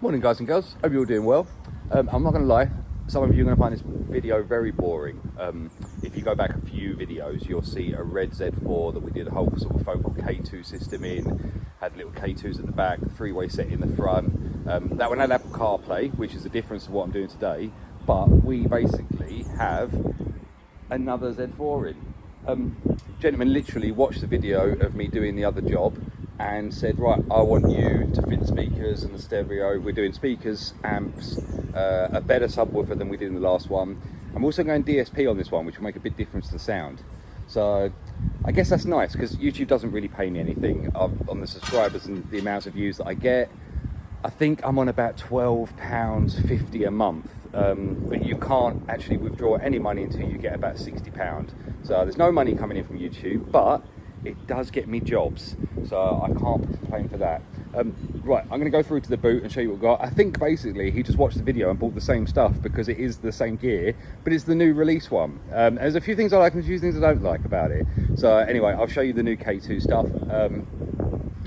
Morning guys and girls, hope you're all doing well. I'm not going to lie, some of you are going to find this video very boring. If you go back a few videos, you'll see a red Z4 that we did a whole sort of focal K2 system in, had little K2s at the back, three-way set in the front. That one had Apple CarPlay, which is the difference to what I'm doing today, but we basically have another Z4 in. Gentleman literally watched the video of me doing the other job and said, right, I want you to fit the speakers and the stereo. We're doing speakers, amps, a better subwoofer than we did in the last one. I'm also going DSP on this one, which will make a big difference to the sound. So I guess that's nice because YouTube doesn't really pay me anything on the subscribers and the amounts of views that I get. I think I'm on about £12.50 a month, but you can't actually withdraw any money until you get about £60. So there's no money coming in from YouTube, but it does get me jobs, so I can't complain for that. Right, I'm going to go through to the boot and show you what we've got. I think basically he just watched the video and bought the same stuff because it is the same gear, but it's the new release one. There's a few things I like and a few things I don't like about it. So anyway, I'll show you the new K2 stuff.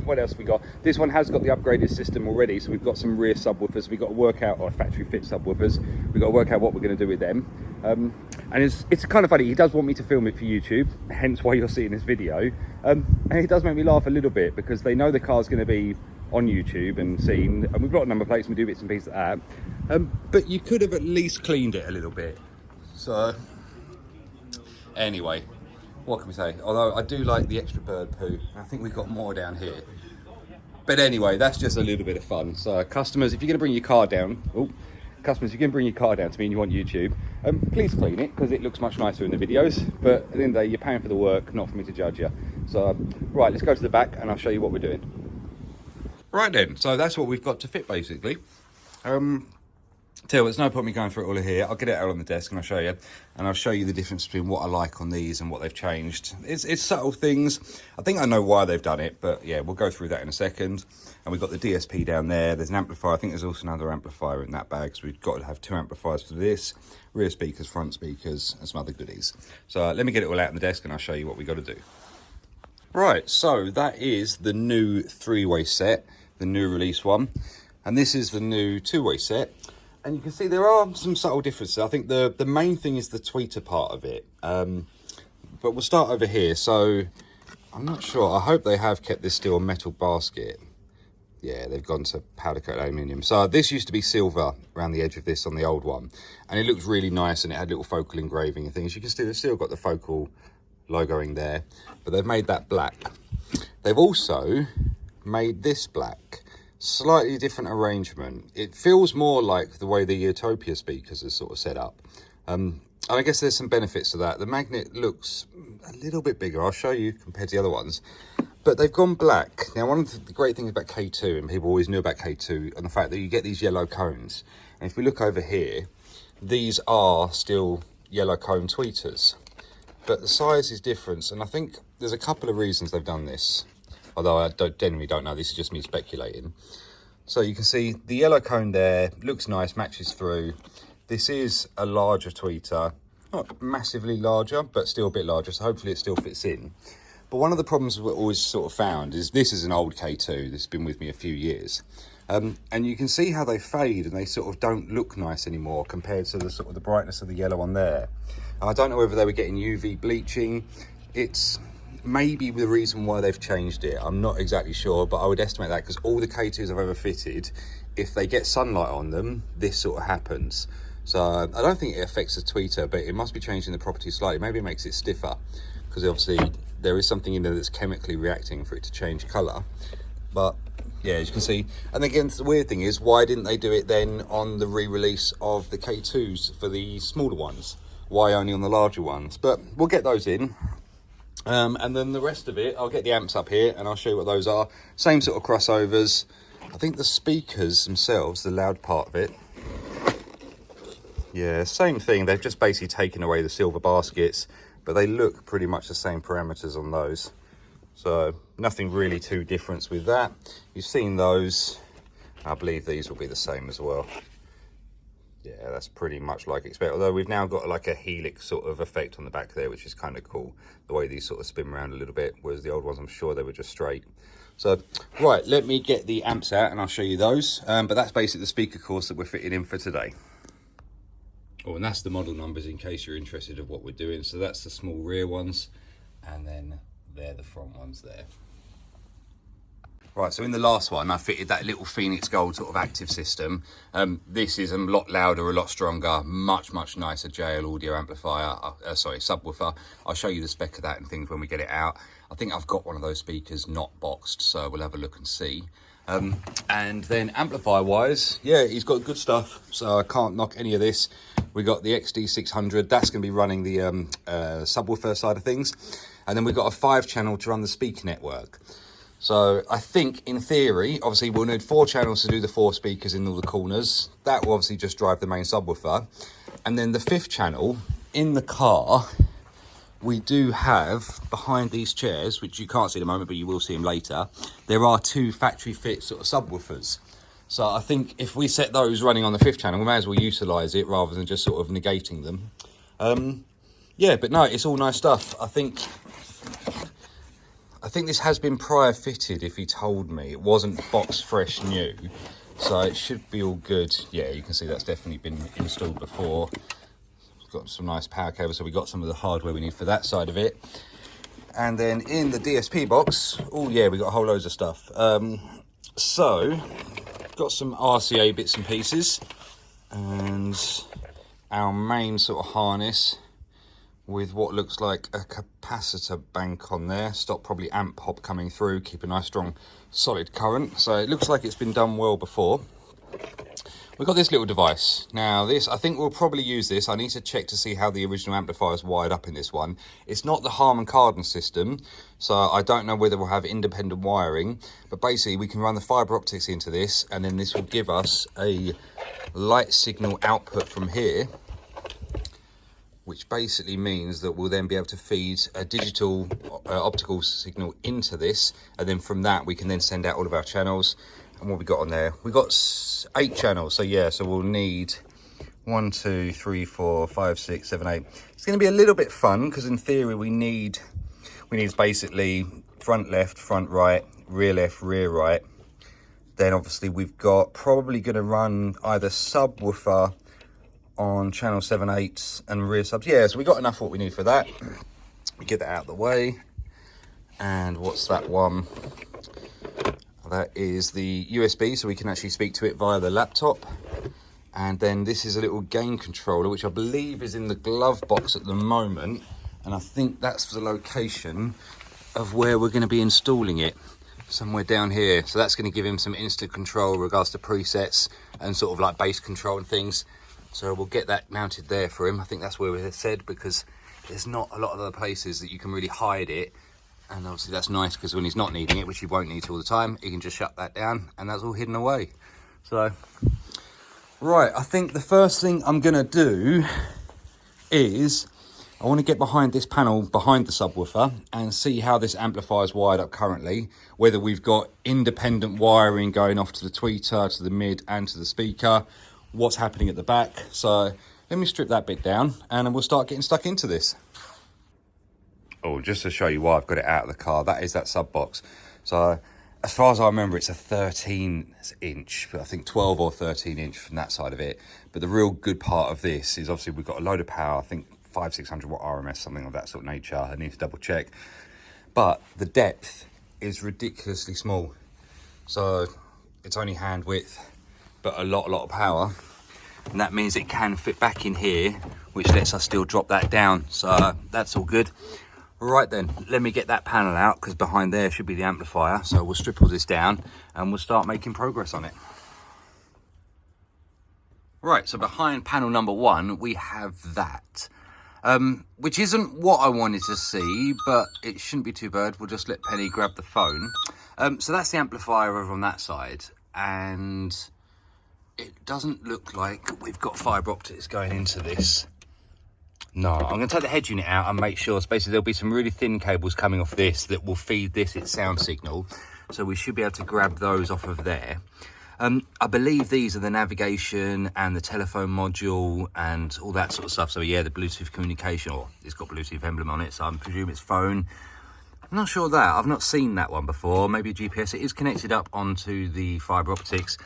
What else have we got? This one has got the upgraded system already, so we've got some rear subwoofers. We've got to work out, or factory fit subwoofers. We've got to work out what we're going to do with them. And it's kind of funny, he does want me to film it for YouTube, hence why you're seeing this video. And it does make me laugh a little bit because they know the car's going to be on YouTube and seen, and we've got number plates and we do bits and pieces like that. But you could have at least cleaned it a little bit. So anyway, what can we say? Although I do like the extra bird poo. I think we've got more down here. But anyway, that's just a little bit of fun. So customers, if you're going to bring your car down, customers, you can bring your car down to me and you want YouTube, please clean it because it looks much nicer in the videos. But at the end of the day, you're paying for the work, not for me to judge you. So right, let's go to the back and I'll show you what we're doing. Right then, so that's what we've got to fit basically. Tell you what, there's no point me going through it all of here. I'll get it out on the desk and I'll show you. And I'll show you the difference between what I like on these and what they've changed. It's subtle things. I think I know why they've done it, but yeah, we'll go through that in a second. And we've got the DSP down there. There's an amplifier. I think there's also another amplifier in that bag. So we've got to have two amplifiers for this. Rear speakers, front speakers, and some other goodies. So let me get it all out on the desk and I'll show you what we got to do. Right, so that is the new three-way set, the new release one. And this is the new two-way set. And you can see there are some subtle differences. I think the main thing is the tweeter part of it. But we'll start over here. So I'm not sure. I hope they have kept this still a metal basket. Yeah, they've gone to powder coat aluminium. So this used to be silver around the edge of this on the old one. And it looked really nice and it had little focal engraving and things. You can see they've still got the focal logoing there. But they've made that black. They've also made this black. Slightly different arrangement. It feels more like the way the Utopia speakers are sort of set up. And I guess there's some benefits to that. The magnet looks a little bit bigger. I'll show you compared to the other ones. But they've gone black. Now, one of the great things about K2, and people always knew about K2, and the fact that you get these yellow cones. And if we look over here, these are still yellow cone tweeters. But the size is different. And I think there's a couple of reasons they've done this. Although I genuinely don't know, this is just me speculating. So you can see the yellow cone there, looks nice, matches through. This is a larger tweeter, not massively larger, but still a bit larger, so hopefully it still fits in. But one of the problems we've always sort of found is this is an old K2, this has been with me a few years. And you can see how they fade and they sort of don't look nice anymore compared to the sort of the brightness of the yellow one there. And I don't know whether they were getting UV bleaching. It's maybe the reason why they've changed it. I'm not exactly sure, but I would estimate that because all the K2s I've ever fitted, if they get sunlight on them, this sort of happens. So I don't think it affects the tweeter, but it must be changing the properties slightly. Maybe it makes it stiffer because obviously there is something in there that's chemically reacting for it to change colour. But yeah, as you can see, and again, the weird thing is, why didn't they do it then on the re-release of the K2s for the smaller ones? Why only on the larger ones? But we'll get those in. And then the rest of it, I'll get the amps up here and I'll show you what those are. Same sort of crossovers. I think the speakers themselves, the loud part of it, yeah, same thing. They've just basically taken away the silver baskets, but they look pretty much the same parameters on those. So nothing really too different with that. You've seen those. I believe these will be the same as well. Yeah, that's pretty much like expected. Although we've now got like a helix sort of effect on the back there, which is kind of cool. The way these sort of spin around a little bit, whereas the old ones, I'm sure they were just straight. So, right, let me get the amps out and I'll show you those. But that's basically the speaker course that we're fitting in for today. Oh, and that's the model numbers in case you're interested of what we're doing. So that's the small rear ones, and then they're the front ones there. Right, so in the last one, I fitted that little Phoenix Gold sort of active system. This is a lot louder, a lot stronger, much nicer JL audio amplifier, subwoofer. I'll show you the spec of that and things when we get it out. I think I've got one of those speakers not boxed, so we'll have a look and see. And then amplifier wise, yeah, he's got good stuff, so I can't knock any of this. We got the XD600, that's going to be running the subwoofer side of things. And then we've got a 5-channel to run the speaker network. So I think in theory, obviously we'll need 4 channels to do the 4 speakers in all the corners. That will obviously just drive the main subwoofer. And then the 5th channel in the car, we do have behind these chairs, which you can't see at the moment, but you will see them later. There are 2 factory fit sort of subwoofers. So I think if we set those running on the 5th channel, we may as well utilize it rather than just sort of negating them. Yeah, but no, it's all nice stuff. I think this has been prior fitted, if he told me. It wasn't box fresh new, so it should be all good. Yeah, you can see that's definitely been installed before. We've got some nice power cables, so we got some of the hardware we need for that side of it. And then in the DSP box, oh yeah, we got a whole loads of stuff. So, got some RCA bits and pieces, and our main sort of harness with what looks like a capacitor bank on there. Stop probably amp pop coming through, keep a nice strong solid current. So it looks like it's been done well before. We've got this little device. Now this, I think we'll probably use this. I need to check to see how the original amplifier is wired up in this one. It's not the Harman Kardon system, so I don't know whether we'll have independent wiring, but basically we can run the fiber optics into this, and then this will give us a light signal output from here, which basically means that we'll then be able to feed a digital optical signal into this, and then from that we can then send out all of our channels. And what we got on there, we got 8 channels, so yeah, so we'll need 1 2 3 4 5 6 7 8. It's going to be a little bit fun because in theory we need basically front left, front right, rear left, rear right. Then obviously we've got probably going to run either subwoofer on channel 7 8 and rear subs. Yeah, so we got enough what we need for that. We get that out of the way. And what's that one? That is the USB, so we can actually speak to it via the laptop. And then this is a little gain controller, which I believe is in the glove box at the moment. And I think that's the location of where we're going to be installing it, somewhere down here. So that's going to give him some instant control in regards to presets and sort of like bass control and things. So we'll get that mounted there for him. I think that's where we said, because there's not a lot of other places that you can really hide it. And obviously that's nice because when he's not needing it, which he won't need all the time, he can just shut that down and that's all hidden away. So, right, I think the first thing I'm going to do is I want to get behind this panel, behind the subwoofer, and see how this amplifier is wired up currently, whether we've got independent wiring going off to the tweeter, to the mid and to the speaker, what's happening at the back. So let me strip that bit down and then we'll start getting stuck into this. Oh, just to show you why I've got it out of the car, that is that sub box. So as far as I remember, it's a 13 inch, but I think 12 or 13 inch from that side of it. But the real good part of this is obviously we've got a load of power, I think 500-600 watt RMS, something of that sort of nature. I need to double check. But the depth is ridiculously small. So it's only hand width, but a lot of power. And that means it can fit back in here, which lets us still drop that down. So that's all good. Right then, let me get that panel out, because behind there should be the amplifier. So we'll strip all this down and we'll start making progress on it. Right, so behind panel number 1, we have that. Which isn't what I wanted to see, but it shouldn't be too bad. We'll just let Penny grab the phone. So that's the amplifier over on that side. And it doesn't look like we've got fibre optics going into this. No, I'm going to take the head unit out and make sure, so basically there'll be some really thin cables coming off this that will feed this its sound signal. So we should be able to grab those off of there. I believe these are the navigation and the telephone module and all that sort of stuff. So yeah, the Bluetooth communication, or it's got Bluetooth emblem on it, so I'm presuming it's phone. I'm not sure of that. I've not seen that one before. Maybe a GPS. It is connected up onto the fibre optics.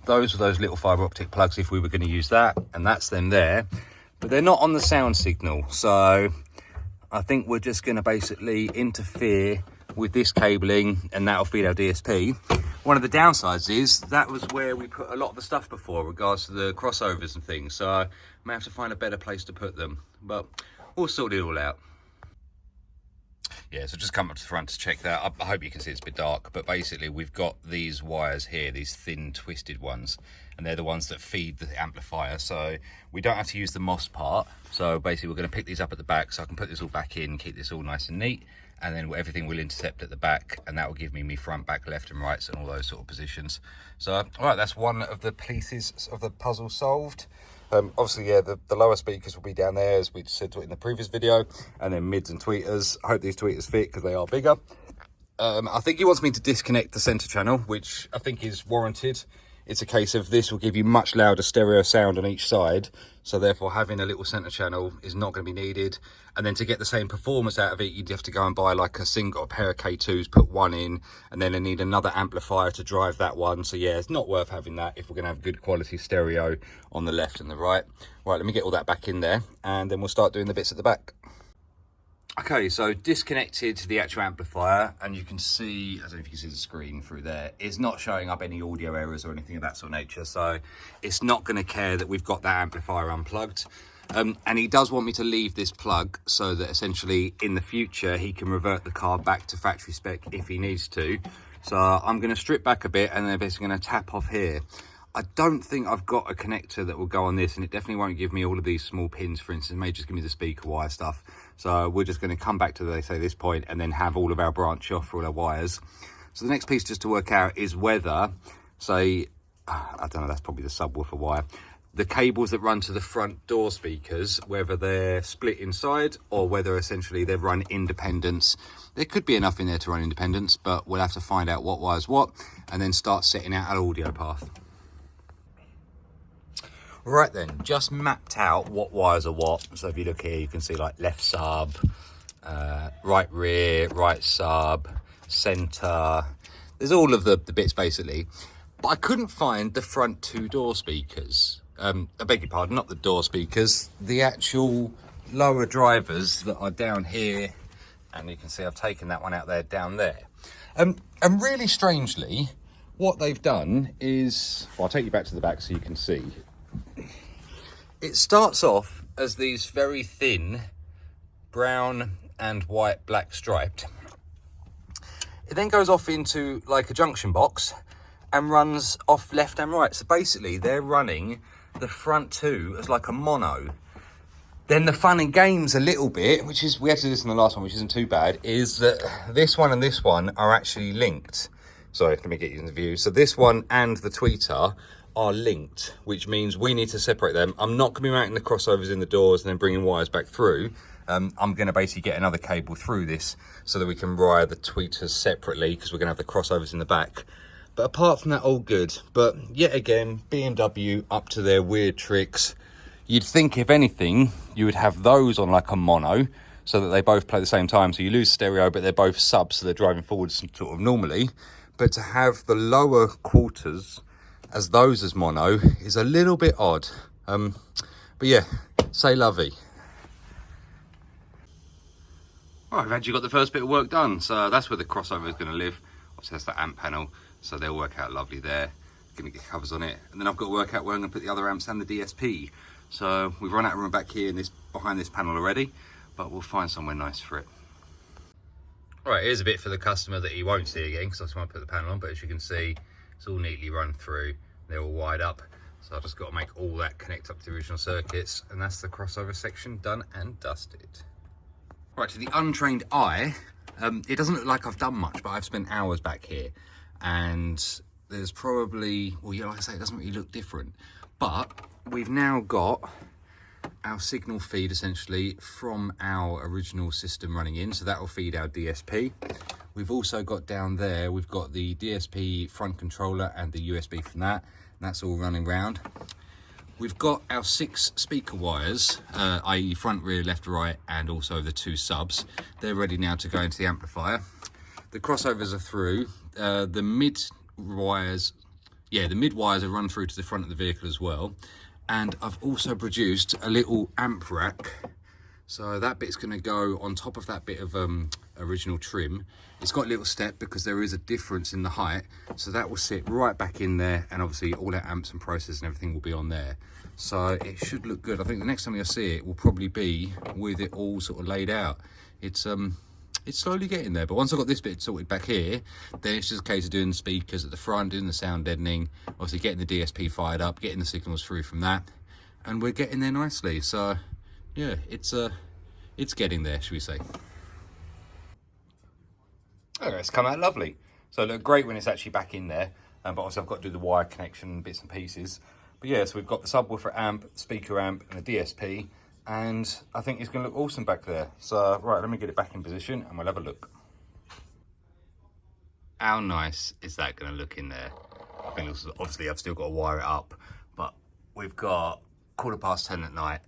Those are those little fibre optic plugs if we were going to use that, and that's them there. But they're not on the sound signal, so I think we're just going to basically interfere with this cabling, and that'll feed our DSP. One of the downsides is that was where we put a lot of the stuff before, regards to the crossovers and things, so I may have to find a better place to put them, but we'll sort it all out. Yeah, so just come up to the front to check that. I hope you can see it's a bit dark, but basically we've got these wires here, these thin twisted ones, and they're the ones that feed the amplifier, so we don't have to use the MOS part. So basically we're going to pick these up at the back, so I can put this all back in, keep this all nice and neat, and then everything will intercept at the back, and that will give me front, back, left and rights and all those sort of positions. So all right, that's one of the pieces of the puzzle solved. Obviously, yeah, the lower speakers will be down there, as we said in the previous video, and then mids and tweeters. I hope these tweeters fit because they are bigger. I think he wants me to disconnect the center channel, which I think is warranted. It's a case of this will give you much louder stereo sound on each side, so therefore having a little center channel is not going to be needed. And then to get the same performance out of it, you'd have to go and buy like a pair of K2s, put one in, and then I need another amplifier to drive that one. So yeah, it's not worth having that if we're going to have good quality stereo on the left and the right. Right, let me get all that back in there, and then we'll start doing the bits at the back. Okay, so disconnected the actual amplifier, and you can see, I don't know if you can see the screen through there, it's not showing up any audio errors or anything of that sort of nature, so it's not going to care that we've got that amplifier unplugged. And he does want me to leave this plug so that essentially in the future he can revert the car back to factory spec if he needs to. So I'm going to strip back a bit and then basically going to tap off here. I don't think I've got a connector that will go on this, and it definitely won't give me all of these small pins, for instance. It may just give me the speaker wire stuff. So we're just going to come back to, this point, and then have all of our branch off for all our wires. So the next piece just to work out is whether, say, I don't know, that's probably the subwoofer wire, the cables that run to the front door speakers, whether they're split inside or whether essentially they've run independence. There could be enough in there to run independence, but we'll have to find out what wire's what, and then start setting out an audio path. Right then, just mapped out what wires are what. So if you look here, you can see like left sub, right rear, right sub, center. There's all of the bits basically. But I couldn't find the front two door speakers. I beg your pardon, not the door speakers, the actual lower drivers that are down here. And you can see I've taken that one out there, down there. And really strangely, what they've done is, well, I'll take you back to the back so you can see. It starts off as these very thin brown and white black striped. It then goes off into like a junction box and runs off left and right. So basically they're running the front two as like a mono. Then the fun and games a little bit, which is, we had to do this in the last one, which isn't too bad, is that this one and this one are actually linked. Sorry, let me get you in the view. So this one and the tweeter are linked, which means we need to separate them. I'm not going to be mounting the crossovers in the doors and then bringing wires back through. I'm going to basically get another cable through this so that we can wire the tweeters separately, because we're going to have the crossovers in the back. But apart from that, all good. But yet again, BMW up to their weird tricks. You'd think, if anything, you would have those on like a mono so that they both play at the same time. So you lose stereo, but they're both subs, so they're driving forwards sort of normally. But to have the lower quarters as those as mono is a little bit odd. But yeah, say lovey. All right, I've actually got the first bit of work done. So that's where the crossover is going to live. Obviously that's the amp panel, so they'll work out lovely there. Going to get covers on it, and then I've got to work out where I'm going to put the other amps and the DSP. So we've run out of room back here in this, behind this panel already, but we'll find somewhere nice for it. All right, here's a bit for the customer that he won't see again, because I want to put the panel on, but as you can see, it's all neatly run through. They're all wired up, so I've just got to make all that connect up to the original circuits, and that's the crossover section done and dusted. Right, to the untrained eye, it doesn't look like I've done much, but I've spent hours back here, and there's probably, well, yeah, like I say, it doesn't really look different, but we've now got our signal feed essentially from our original system running in, so that will feed our DSP. We've also got down there, we've got the DSP front controller and the USB from that, and that's all running round. We've got our 6 speaker wires, i.e. front, rear, left, right, and also the 2 subs. They're ready now to go into the amplifier. The crossovers are through. The mid wires are run through to the front of the vehicle as well. And I've also produced a little amp rack. So that bit's going to go on top of that bit of original trim. It's got a little step because there is a difference in the height. So that will sit right back in there, and obviously all our amps and processors and everything will be on there. So it should look good. I think the next time you'll see it will probably be with it all sort of laid out. It's slowly getting there, but once I've got this bit sorted back here, then it's just a case of doing the speakers at the front, doing the sound deadening, obviously getting the DSP fired up, getting the signals through from that, and we're getting there nicely. So yeah, it's getting there, should we say. Oh, it's come out lovely. So it looked great when it's actually back in there, but obviously I've got to do the wire connection bits and pieces. But yeah, so we've got the subwoofer amp, speaker amp, and the DSP, and I think it's going to look awesome back there. So right, let me get it back in position and we'll have a look. How nice is that going to look in there? I think obviously I've still got to wire it up, but we've got 10:15 at night.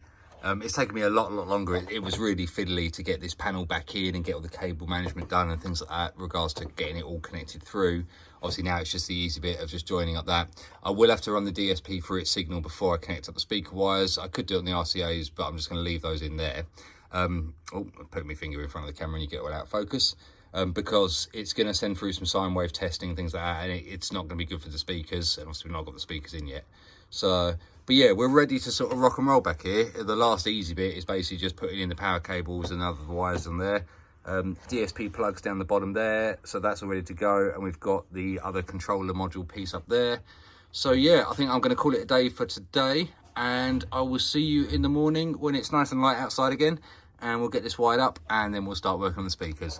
It's taken me a lot longer. It was really fiddly to get this panel back in and get all the cable management done and things like that, regards to getting it all connected through. Obviously now it's just the easy bit of just joining up that. I will have to run the DSP through its signal before I connect up the speaker wires. I could do it on the RCAs, but I'm just going to leave those in there. I'm putting my finger in front of the camera and you get all out of focus. Because it's going to send through some sine wave testing and things like that, and it's not going to be good for the speakers, and obviously we've not got the speakers in yet. So, but yeah, we're ready to sort of rock and roll back here. The last easy bit is basically just putting in the power cables and other wires on there. DSP plugs down the bottom there, so that's all ready to go, and we've got the other controller module piece up there. So yeah, I think I'm going to call it a day for today, and I will see you in the morning when it's nice and light outside again, and we'll get this wired up, and then we'll start working on the speakers.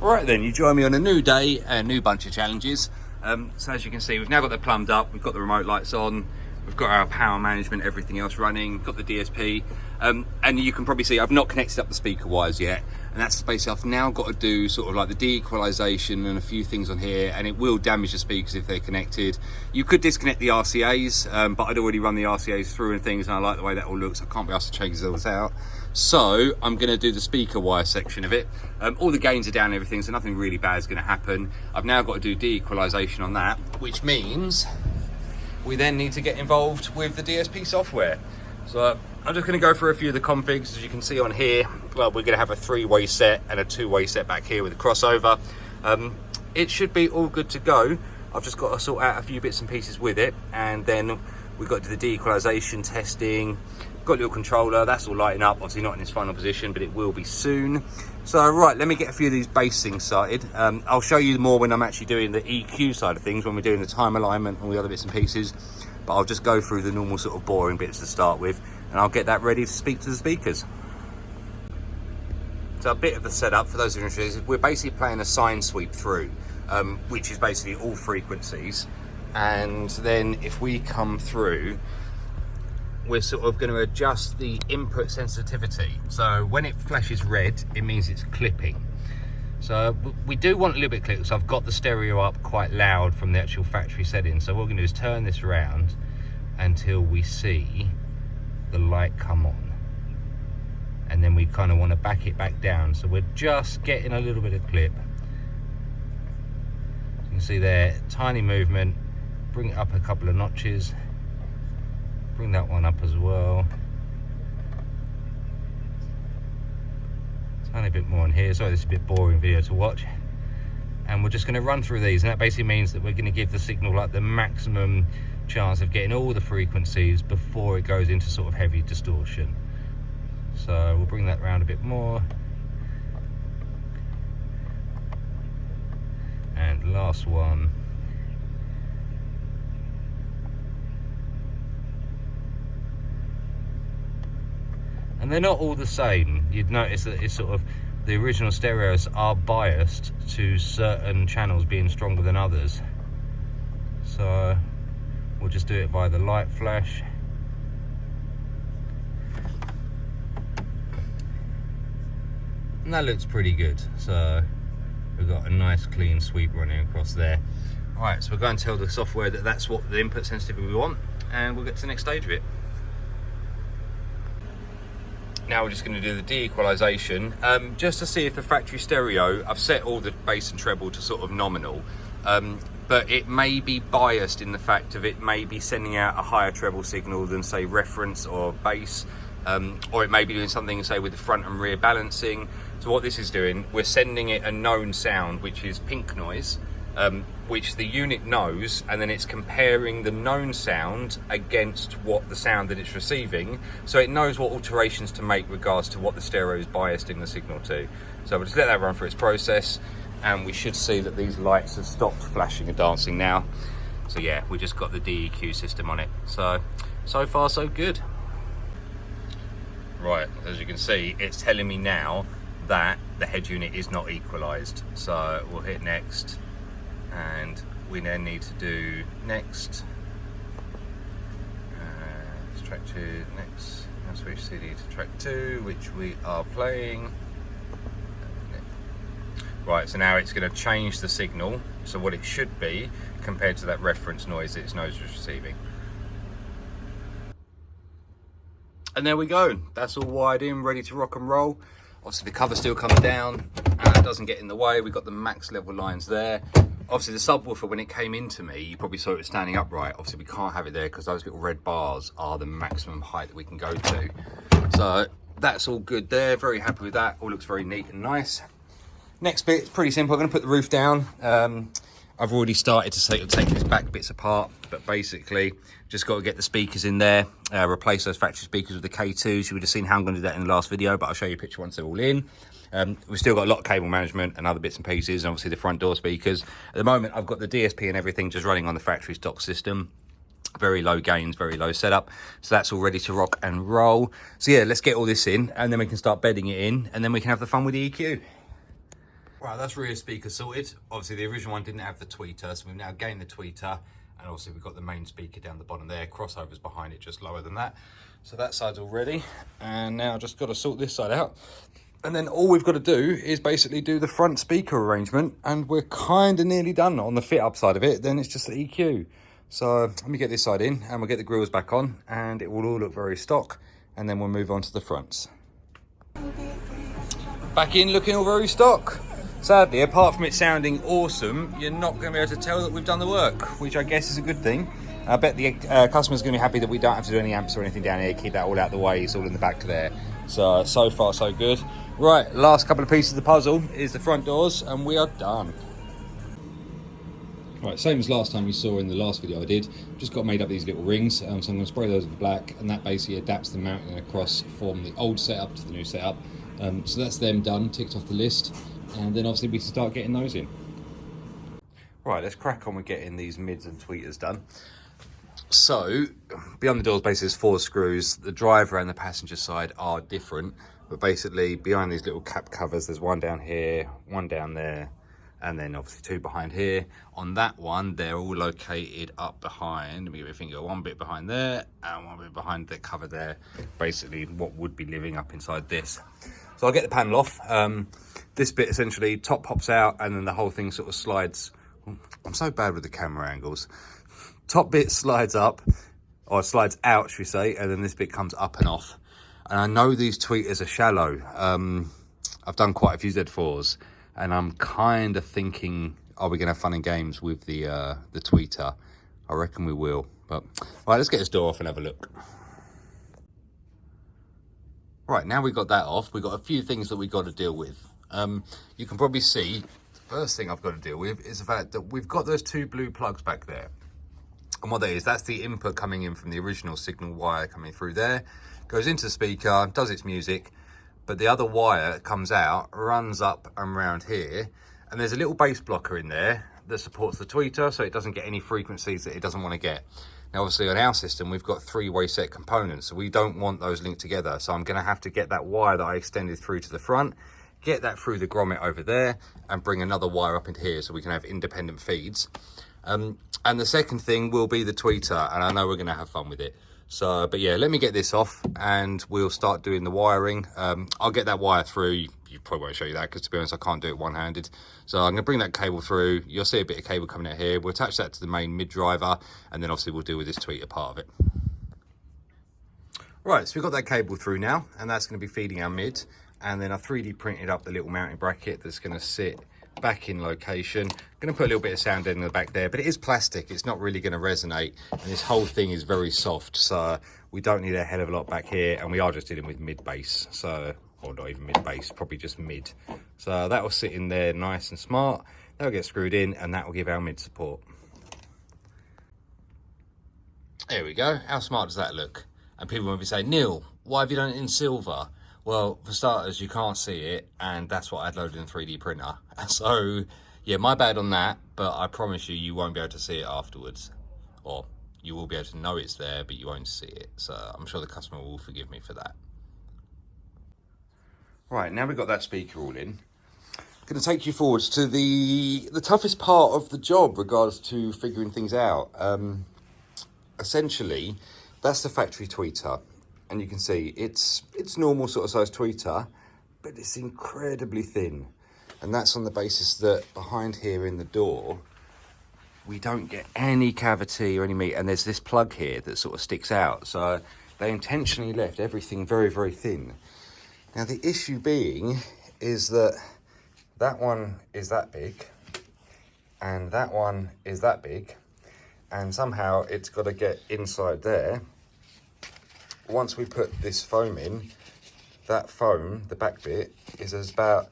Right then, you join me on a new day, a new bunch of challenges. So as you can see, we've now got that plumbed up, we've got the remote lights on, we've got our power management, everything else running, got the DSP, and you can probably see I've not connected up the speaker wires yet, and that's basically I've now got to do sort of like the de-equalization and a few things on here, and it will damage the speakers if they're connected. You could disconnect the RCAs, but I'd already run the RCAs through and things, and I like the way that all looks. I can't be asked to change those out. So I'm going to do the speaker wire section of it. All the gains are down and everything, so nothing really bad is going to happen. I've now got to do de-equalization on that, which means we then need to get involved with the DSP software. So I'm just going to go through a few of the configs. As you can see on here, well, we're going to have a 3-way set and a 2-way set back here with a crossover. It should be all good to go. I've just got to sort out a few bits and pieces with it, and then we've got to do the de-equalization testing. Got a little controller, that's all lighting up, obviously not in its final position, but it will be soon. So right, let me get a few of these base things started. I'll show you more when I'm actually doing the EQ side of things, when we're doing the time alignment and all the other bits and pieces, but I'll just go through the normal sort of boring bits to start with, and I'll get that ready to speak to the speakers. So a bit of the setup, for those who are interested, we're basically playing a sine sweep through, which is basically all frequencies, and then if we come through, we're sort of going to adjust the input sensitivity. So when it flashes red, it means it's clipping. So we do want a little bit clip, so I've got the stereo up quite loud from the actual factory setting. So what we're going to do is turn this around until we see the light come on. And then we kind of want to back it back down. So we're just getting a little bit of clip. You can see there, tiny movement, bring it up a couple of notches. Bring that one up as well. Tiny bit more in here. Sorry, this is a bit boring video to watch. And we're just going to run through these, and that basically means that we're going to give the signal like the maximum chance of getting all the frequencies before it goes into sort of heavy distortion. So we'll bring that around a bit more. And last one. And they're not all the same. You'd notice that it's sort of, the original stereos are biased to certain channels being stronger than others. So we'll just do it via the light flash. And that looks pretty good. So we've got a nice clean sweep running across there. All right, so we're going to tell the software that that's what the input sensitivity we want, and we'll get to the next stage of it. Now we're just going to do the de-equalization, just to see if the factory stereo, I've set all the bass and treble to sort of nominal, but it may be biased in the fact of it may be sending out a higher treble signal than, say, reference or bass, or it may be doing something, say, with the front and rear balancing. So what this is doing, we're sending it a known sound, which is pink noise, which the unit knows, and then it's comparing the known sound against what the sound that it's receiving, so it knows what alterations to make regards to what the stereo is biasing the signal to. So we'll just let that run through its process, and we should see that these lights have stopped flashing and dancing now. So yeah, we just got the DEQ system on it. So far so good. Right, as you can see, it's telling me now that the head unit is not equalized. So we'll hit next, and we then need to do next. It's track 2 next. Now switch CD to track 2, which we are playing. Right, so now it's going to change the signal, so what it should be compared to that reference noise that its nose is receiving. And there we go, that's all wired in, ready to rock and roll. Obviously the cover still comes down and it doesn't get in the way. We've got the max level lines there. Obviously the subwoofer, when it came into me, you probably saw it was standing upright. Obviously we can't have it there because those little red bars are the maximum height that we can go to. So that's all good there, very happy with that. All looks very neat and nice. Next bit, it's pretty simple. I'm gonna put the roof down. I've already started to take these back bits apart, but basically just got to get the speakers in there, replace those factory speakers with the K2s. You would have seen how I'm going to do that in the last video, but I'll show you a picture once they're all in. We've still got a lot of cable management and other bits and pieces, and obviously the front door speakers. At the moment, I've got the DSP and everything just running on the factory stock system. Very low gains, very low setup. So that's all ready to rock and roll. So yeah, let's get all this in, and then we can start bedding it in, and then we can have the fun with the EQ. Right, that's rear speaker sorted. Obviously the original one didn't have the tweeter, so we've now gained the tweeter, and also we've got the main speaker down the bottom there, crossovers behind it just lower than that. So that side's all ready, and now just got to sort this side out. And then all we've got to do is basically do the front speaker arrangement, and we're kind of nearly done on the fit up side of it. Then it's just the EQ. So let me get this side in, and we'll get the grills back on, and it will all look very stock, and then we'll move on to the fronts. Back in, looking all very stock. Sadly, apart from it sounding awesome, you're not going to be able to tell that we've done the work, which I guess is a good thing. I bet the customer's going to be happy that we don't have to do any amps or anything down here, keep that all out of the way, it's all in the back there. So far so good. Right, last couple of pieces of the puzzle is the front doors, and we are done. Right, same as last time you saw in the last video I did, just got made up these little rings, so I'm going to spray those with black, and that basically adapts the mounting across from the old setup to the new setup. So that's them done, ticked off the list. And then obviously we can start getting those in. Right, let's crack on with getting these mids and tweeters done. So, behind the doors basically there's 4 screws. The driver and the passenger side are different, but basically behind these little cap covers, there's one down here, one down there, and then obviously 2 behind here. On that one, they're all located up behind. Let me give you a finger, one bit behind there, and one bit behind the cover there. Basically what would be living up inside this. So I'll get the panel off. This bit essentially, top pops out and then the whole thing sort of slides. I'm so bad with the camera angles. Top bit slides up, or slides out, should we say, and then this bit comes up and off. And I know these tweeters are shallow. I've done quite a few Z4s, and I'm kind of thinking, are we going to have fun and games with the tweeter? I reckon we will. But all right, let's get this door off and have a look. Right, now we've got that off, we've got a few things that we've got to deal with. You can probably see, the first thing I've got to deal with is the fact that we've got those 2 blue plugs back there. And what that is, that's the input coming in from the original signal wire coming through there, goes into the speaker, does its music, but the other wire that comes out runs up and round here, and there's a little bass blocker in there that supports the tweeter, so it doesn't get any frequencies that it doesn't want to get. Now, obviously, on our system, we've got 3-way set components, so we don't want those linked together. So I'm going to have to get that wire that I extended through to the front, get that through the grommet over there, and bring another wire up into here so we can have independent feeds. And the second thing will be the tweeter, and I know we're going to have fun with it. So, but yeah, let me get this off, and we'll start doing the wiring. I'll get that wire through. you probably won't show you that because, to be honest, I can't do it one-handed. So I'm going to bring that cable through. You'll see a bit of cable coming out here. We'll attach that to the main mid driver, and then obviously we'll deal with this tweeter part of it. Right, so we've got that cable through now, and that's going to be feeding our mid. And then I 3D printed up the little mounting bracket that's going to sit back in location. I'm going to put a little bit of sound in the back there, but it is plastic. It's not really going to resonate, and this whole thing is very soft, so we don't need a hell of a lot back here, and we are just dealing with mid bass, so, or not even mid bass, probably just mid. So that will sit in there nice and smart. That'll get screwed in, and that will give our mid support. There we go. How smart does that look? And people might be saying, Neil, why have you done it in silver? Well, for starters, you can't see it, and that's what I'd loaded in 3D printer. So, yeah, my bad on that, but I promise you, you won't be able to see it afterwards. Or you will be able to know it's there, but you won't see it. So I'm sure the customer will forgive me for that. Right, now we've got that speaker all in. I'm going to take you forwards to the toughest part of the job regards to figuring things out. Essentially, that's the factory tweeter. And you can see it's normal sort of size tweeter, but it's incredibly thin. And that's on the basis that behind here in the door, we don't get any cavity or any meat. And there's this plug here that sort of sticks out. So they intentionally left everything very, very thin. Now the issue being is that that one is that big and that one is that big. And somehow it's got to get inside there. Once we put this foam in, that foam, the back bit, is about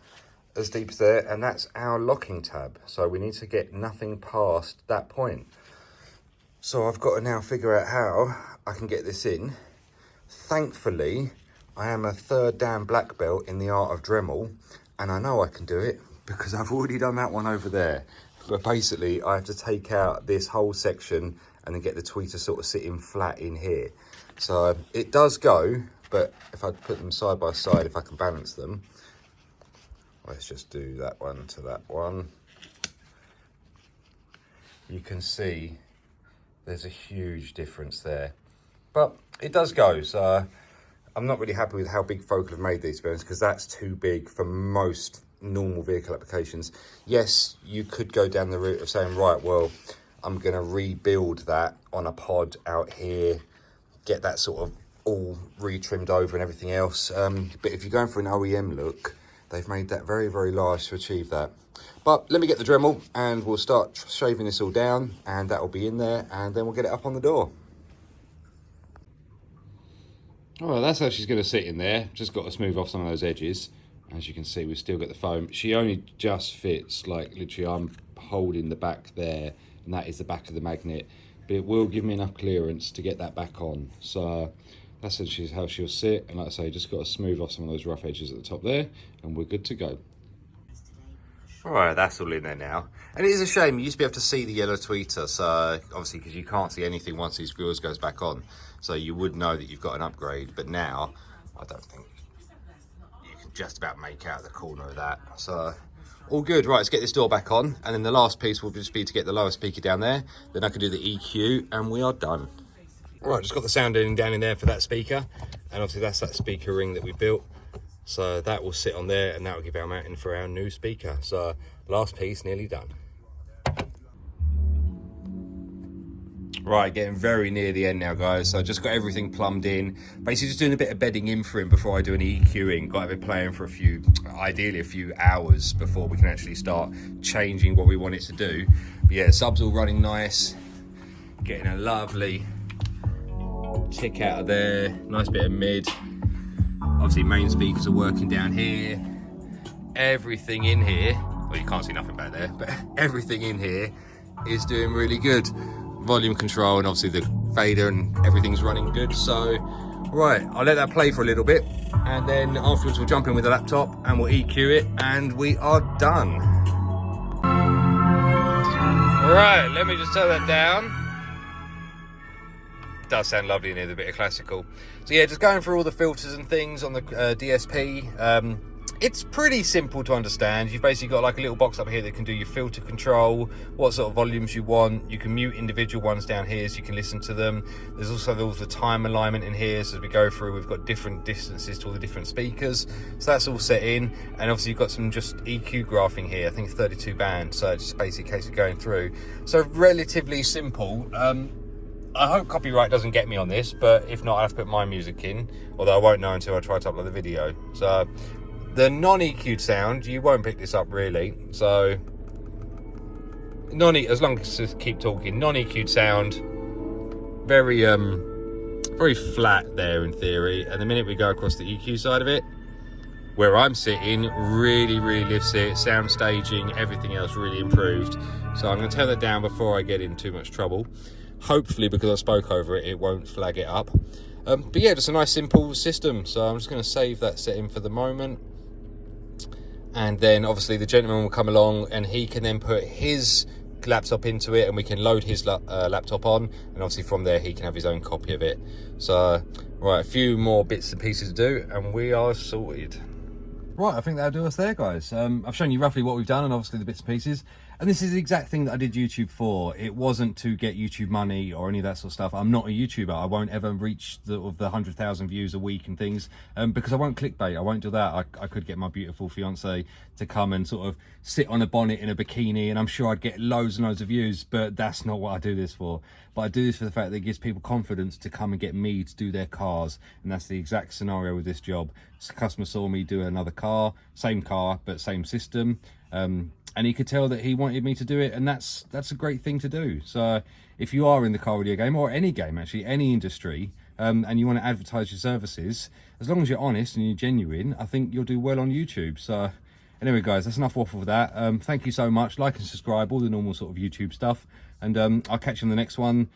as deep as there, and that's our locking tab. So we need to get nothing past that point. So I've got to now figure out how I can get this in. Thankfully, I am a 3rd Dan black belt in the art of Dremel, and I know I can do it because I've already done that one over there. But basically, I have to take out this whole section and then get the tweeter sort of sitting flat in here. So it does go, but if I put them side by side, if I can balance them, let's just do that one to that one. You can see there's a huge difference there, but it does go. So I'm not really happy with how big Focal have made these bearings because that's too big for most normal vehicle applications. Yes, you could go down the route of saying, right, well, I'm going to rebuild that on a pod out here, get that sort of all retrimmed over and everything else. But if you're going for an OEM look, they've made that very, very large to achieve that. But let me get the Dremel and we'll start shaving this all down, and that will be in there, and then we'll get it up on the door. All right, that's how she's going to sit in there. Just got to smooth off some of those edges. As you can see, we've still got the foam. She only just fits, like literally I'm holding the back there, and that is the back of the magnet. But it will give me enough clearance to get that back on. So that's essentially how she'll sit. And like I say, just got to smooth off some of those rough edges at the top there, and we're good to go. All right, that's all in there now. And it is a shame, you used to be able to see the yellow tweeter, so obviously because you can't see anything once these grills goes back on. So you would know that you've got an upgrade, but now I don't think you can just about make out the corner of that. So all good. Right, let's get this door back on, and then the last piece will just be to get the lower speaker down there. Then I can do the EQ, and we are done. All right, just got the sound down in there for that speaker, and obviously that's that speaker ring that we built. So that will sit on there, and that will give our mounting for our new speaker. So last piece nearly done. Right, getting very near the end now, guys. So I just got everything plumbed in. Basically just doing a bit of bedding in for him before I do any EQing. Got to be playing for ideally a few hours before we can actually start changing what we want it to do. But yeah, sub's all running nice. Getting a lovely tick out of there. Nice bit of mid. Obviously main speakers are working down here. Everything in here, well, you can't see nothing back there, but everything in here is doing really good. Volume control and obviously the fader and everything's running good. So right, I'll let that play for a little bit, and then afterwards we'll jump in with the laptop and we'll EQ it, and we are done. Right, let me just turn that down. It does sound lovely in here, a bit of classical. So yeah, just going through all the filters and things on the DSP. It's pretty simple to understand. You've basically got like a little box up here that can do your filter control, what sort of volumes you want. You can mute individual ones down here so you can listen to them. There's also the time alignment in here, so as we go through, we've got different distances to all the different speakers. So that's all set in. And obviously you've got some just EQ graphing here, I think 32 band, so it's just basically a case of going through. So relatively simple. I hope copyright doesn't get me on this, but if not, I have to put my music in, although I won't know until I try to upload the video. So the non-EQ'd sound, you won't pick this up really. So as long as I keep talking, non-EQ'd sound, very very flat there in theory. And the minute we go across the EQ side of it, where I'm sitting, really lifts it. Sound staging, everything else really improved. So I'm going to turn that down before I get in too much trouble. Hopefully, because I spoke over it, it won't flag it up. But yeah, just a nice simple system. So I'm just going to save that setting for the moment. And then obviously the gentleman will come along and he can then put his laptop into it and we can load his laptop on, and obviously from there he can have his own copy of it. So right, a few more bits and pieces to do and we are sorted. Right, I think that'll do us there, guys. I've shown you roughly what we've done and obviously the bits and pieces. And this is the exact thing that I did YouTube for. It wasn't to get YouTube money or any of that sort of stuff. I'm not a YouTuber. I won't ever reach the 100,000 views a week and things because I won't clickbait. I won't do that. I could get my beautiful fiance to come and sort of sit on a bonnet in a bikini and I'm sure I'd get loads and loads of views, but that's not what I do this for. But I do this for the fact that it gives people confidence to come and get me to do their cars. And that's the exact scenario with this job. So customer saw me do another car, same car, but same system. And he could tell that he wanted me to do it, and that's a great thing to do. So if you are in the car video game, or any game actually, any industry, and you want to advertise your services, as long as you're honest and you're genuine, I think you'll do well on YouTube. So anyway guys, that's enough waffle for that. Thank you so much. Like and subscribe, all the normal sort of YouTube stuff, and I'll catch you in the next one.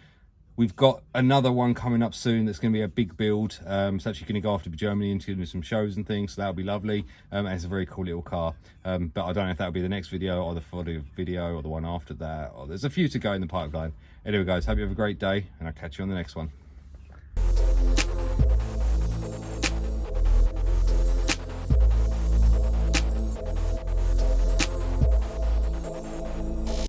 We've got another one coming up soon that's going to be a big build. It's actually going to go off to Germany and do some shows and things, so that'll be lovely. And it's a very cool little car. But I don't know if that'll be the next video or the photo video or the one after that. Or there's a few to go in the pipeline. Anyway guys, hope you have a great day and I'll catch you on the next one.